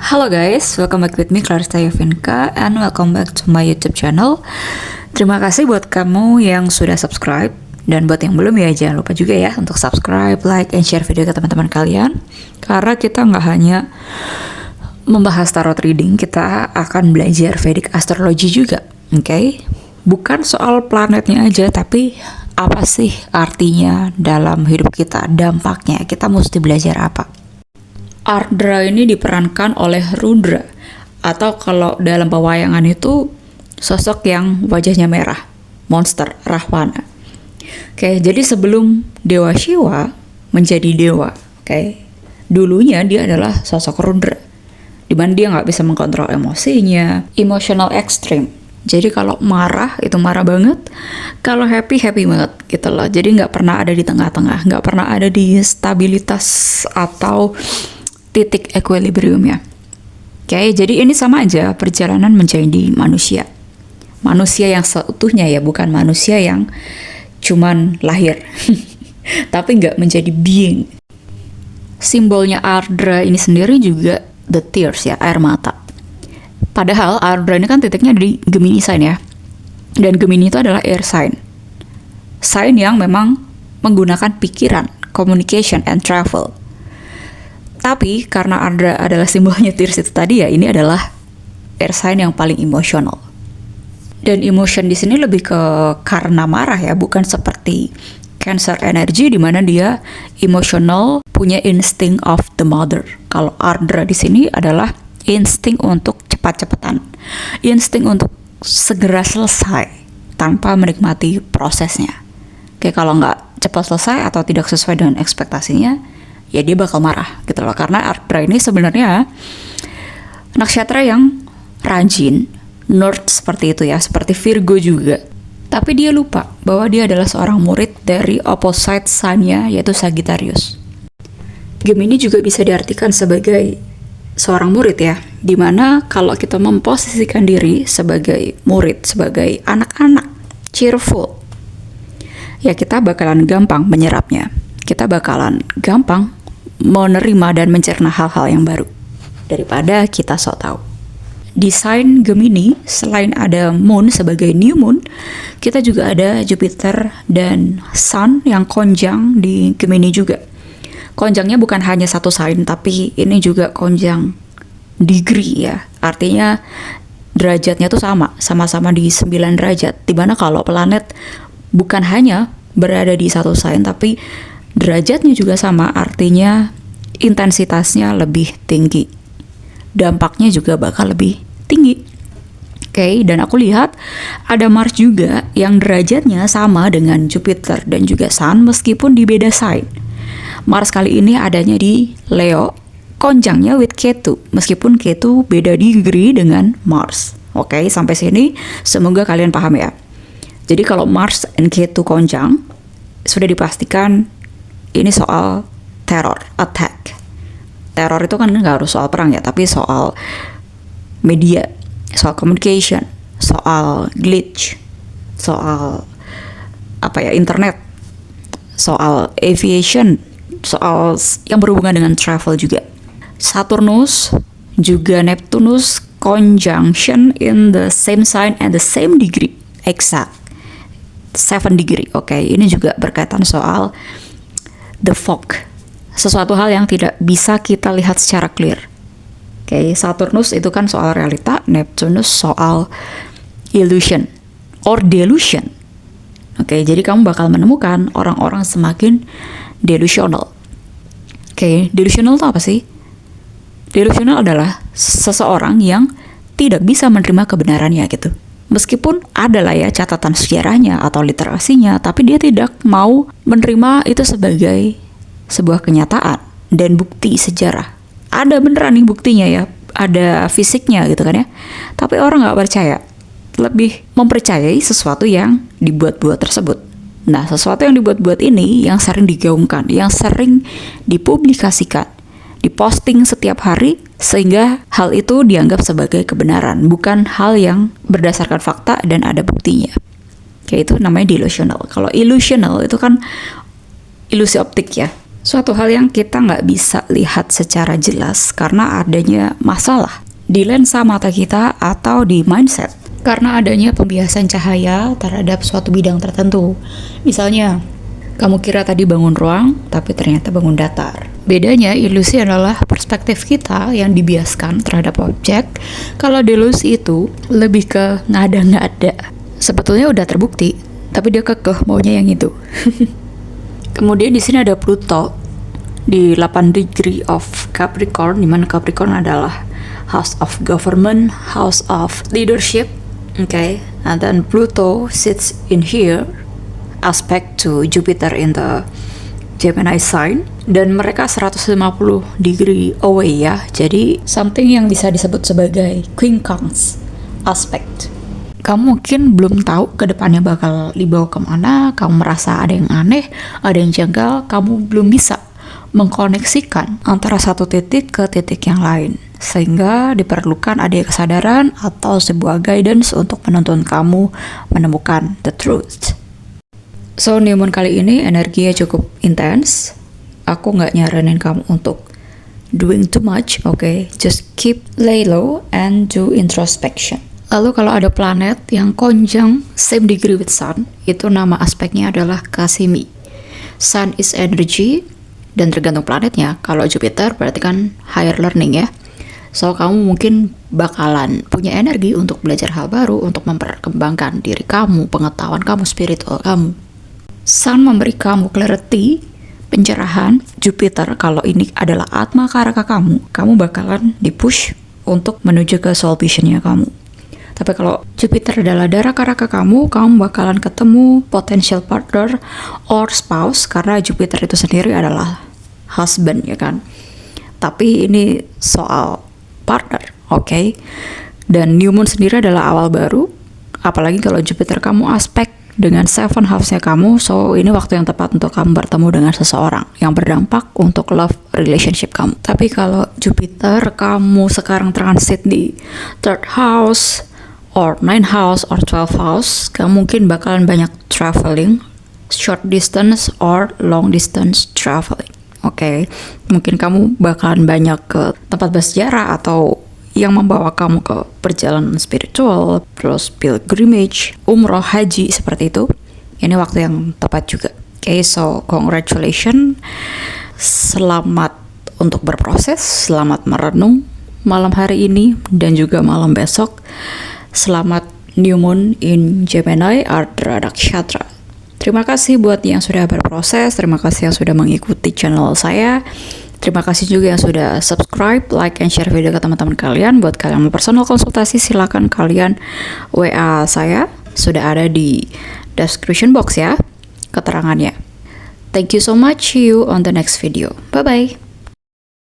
Halo guys, welcome back with me Clarissa Yovinka and welcome back to my YouTube channel. Terima kasih buat kamu yang sudah subscribe, dan buat yang belum ya jangan lupa juga ya untuk subscribe, like, and share video ke teman-teman kalian. Karena kita nggak hanya membahas tarot reading, kita akan belajar Vedic astrology juga, oke? Bukan soal planetnya aja, tapi apa sih artinya dalam hidup kita, dampaknya, kita mesti belajar apa. Ardra ini diperankan oleh Rudra, atau kalau dalam pewayangan itu sosok yang wajahnya merah, monster Rahwana. Oke, jadi sebelum Dewa Shiva menjadi dewa, dulunya dia adalah sosok Rudra, dimana dia nggak bisa mengkontrol emosinya, emotional extreme. Jadi kalau marah itu marah banget, kalau happy banget gitu loh. Jadi nggak pernah ada di tengah-tengah, nggak pernah ada di stabilitas atau titik equilibriumnya. Jadi ini sama aja perjalanan menjadi manusia. Manusia yang seutuhnya ya, bukan manusia yang cuman lahir. Tapi nggak menjadi being. Simbolnya Ardra ini sendiri juga the tears ya, air mata. Padahal Ardra ini kan titiknya di Gemini sign ya. Dan Gemini itu adalah air sign. Sign yang memang menggunakan pikiran, communication, and travel. Tapi karena Ardra adalah simbolnya tears itu tadi ya, ini adalah air sign yang paling emosional. Dan emotion di sini lebih ke karena marah ya, bukan seperti Cancer energy di mana dia emosional, punya instinct of the mother. Kalau Ardra di sini adalah insting untuk cepat-cepatan, insting untuk segera selesai tanpa menikmati prosesnya. Kalau nggak cepat selesai atau tidak sesuai dengan ekspektasinya, ya dia bakal marah gitu loh. Karena Ardra ini sebenarnya naksyatra yang rajin, North seperti itu ya, seperti Virgo juga. Tapi dia lupa bahwa dia adalah seorang murid dari opposite sign-nya, yaitu Sagittarius. Gemini juga bisa diartikan sebagai seorang murid ya, dimana kalau kita memposisikan diri sebagai murid, sebagai anak-anak, cheerful, ya kita bakalan gampang menyerapnya. Kita bakalan gampang menerima dan mencerna hal-hal yang baru daripada kita sok tahu. Di sign Gemini, selain ada Moon sebagai new moon, kita juga ada Jupiter dan Sun yang konjang di Gemini juga. Konjangnya bukan hanya satu sign, tapi ini juga konjang degree ya. Artinya derajatnya tuh sama-sama di 9 derajat. Dimana kalau planet bukan hanya berada di satu sign, tapi derajatnya juga sama, artinya intensitasnya lebih tinggi. Dampaknya juga bakal lebih tinggi. Dan aku lihat ada Mars juga yang derajatnya sama dengan Jupiter dan juga Sun meskipun di beda sign. Mars kali ini adanya di Leo, konjangnya with Ketu, meskipun Ketu beda degree dengan Mars. Sampai sini semoga kalian paham ya. Jadi kalau Mars and Ketu konjang, sudah dipastikan ini soal teror, attack. Teror itu kan nggak harus soal perang ya, tapi soal media, soal communication, soal glitch, soal internet, soal aviation, soal yang berhubungan dengan travel juga. Saturnus juga Neptunus conjunction in the same sign and the same degree, exact 7 degree. Ini juga berkaitan soal the fog, sesuatu hal yang tidak bisa kita lihat secara clear. Saturnus itu kan soal realita, Neptunus soal illusion or delusion. Jadi kamu bakal menemukan orang-orang semakin delusional. Delusional itu apa sih? Delusional adalah seseorang yang tidak bisa menerima kebenarannya gitu. Meskipun ada lah ya catatan sejarahnya atau literasinya, tapi dia tidak mau menerima itu sebagai sebuah kenyataan dan bukti sejarah. Ada beneran nih buktinya ya, ada fisiknya gitu kan ya. Tapi orang nggak percaya, lebih mempercayai sesuatu yang dibuat-buat tersebut. Nah, sesuatu yang dibuat-buat ini yang sering digaungkan, yang sering dipublikasikan, diposting setiap hari, sehingga hal itu dianggap sebagai kebenaran, bukan hal yang berdasarkan fakta dan ada buktinya. Kayak itu namanya delusional. Kalau illusional itu kan ilusi optik ya, suatu hal yang kita nggak bisa lihat secara jelas karena adanya masalah di lensa mata kita atau di mindset, karena adanya pembiasan cahaya terhadap suatu bidang tertentu. Misalnya, kamu kira tadi bangun ruang, tapi ternyata bangun datar. Bedanya, ilusi adalah perspektif kita yang dibiaskan terhadap objek. Kalau delusi itu lebih ke ngada-ngada. Sebetulnya udah terbukti, tapi dia kekeh maunya yang itu. Kemudian di sini ada Pluto di 8 degree of Capricorn, di mana Capricorn adalah house of government, house of leadership. Okay, and then Pluto sits in here, aspect to Jupiter in the Gemini sign, dan mereka 150 degree away ya. Jadi something yang bisa disebut sebagai quincunx aspect. Kamu mungkin belum tahu ke depannya bakal dibawa kemana, kamu merasa ada yang aneh, ada yang janggal, kamu belum bisa mengkoneksikan antara satu titik ke titik yang lain. Sehingga diperlukan adanya kesadaran atau sebuah guidance untuk menuntun kamu menemukan the truth. So, new moon kali ini energinya cukup intens. Aku nggak nyaranin kamu untuk doing too much, okay? Just keep lay low and do introspection. Lalu kalau ada planet yang konjung same degree with Sun, itu nama aspeknya adalah Cassimi. Sun is energy, dan tergantung planetnya. Kalau Jupiter berarti kan higher learning ya. So, kamu mungkin bakalan punya energi untuk belajar hal baru, untuk memperkembangkan diri kamu, pengetahuan kamu, spiritual kamu. Sun memberi kamu clarity, pencerahan. Jupiter, kalau ini adalah atma karaka kamu bakalan dipush untuk menuju ke soul vision-nya kamu. Tapi kalau Jupiter adalah darah karaka kamu bakalan ketemu potential partner or spouse, karena Jupiter itu sendiri adalah husband ya kan. Tapi ini soal partner, okay? Dan new moon sendiri adalah awal baru, apalagi kalau Jupiter kamu aspek dengan 7 house-nya kamu, so ini waktu yang tepat untuk kamu bertemu dengan seseorang yang berdampak untuk love relationship kamu. Tapi kalau Jupiter kamu sekarang transit di 3rd house, or 9 house, or 12 house, kamu mungkin bakalan banyak traveling, short distance or long distance traveling. Okay, mungkin kamu bakalan banyak ke tempat bersejarah atau yang membawa kamu ke perjalanan spiritual, terus pilgrimage, umroh, haji, seperti itu. Ini waktu yang tepat juga. Okay, so congratulations. Selamat untuk berproses, selamat merenung malam hari ini dan juga malam besok. Selamat new moon in Gemini, Ardra Nakshatra. Terima kasih buat yang sudah berproses, terima kasih yang sudah mengikuti channel saya, terima kasih juga yang sudah subscribe, like, and share video ke teman-teman kalian. Buat kalian yang mau personal konsultasi, silakan kalian WA saya, sudah ada di description box ya, keterangannya. Thank you so much, see you on the next video. Bye-bye.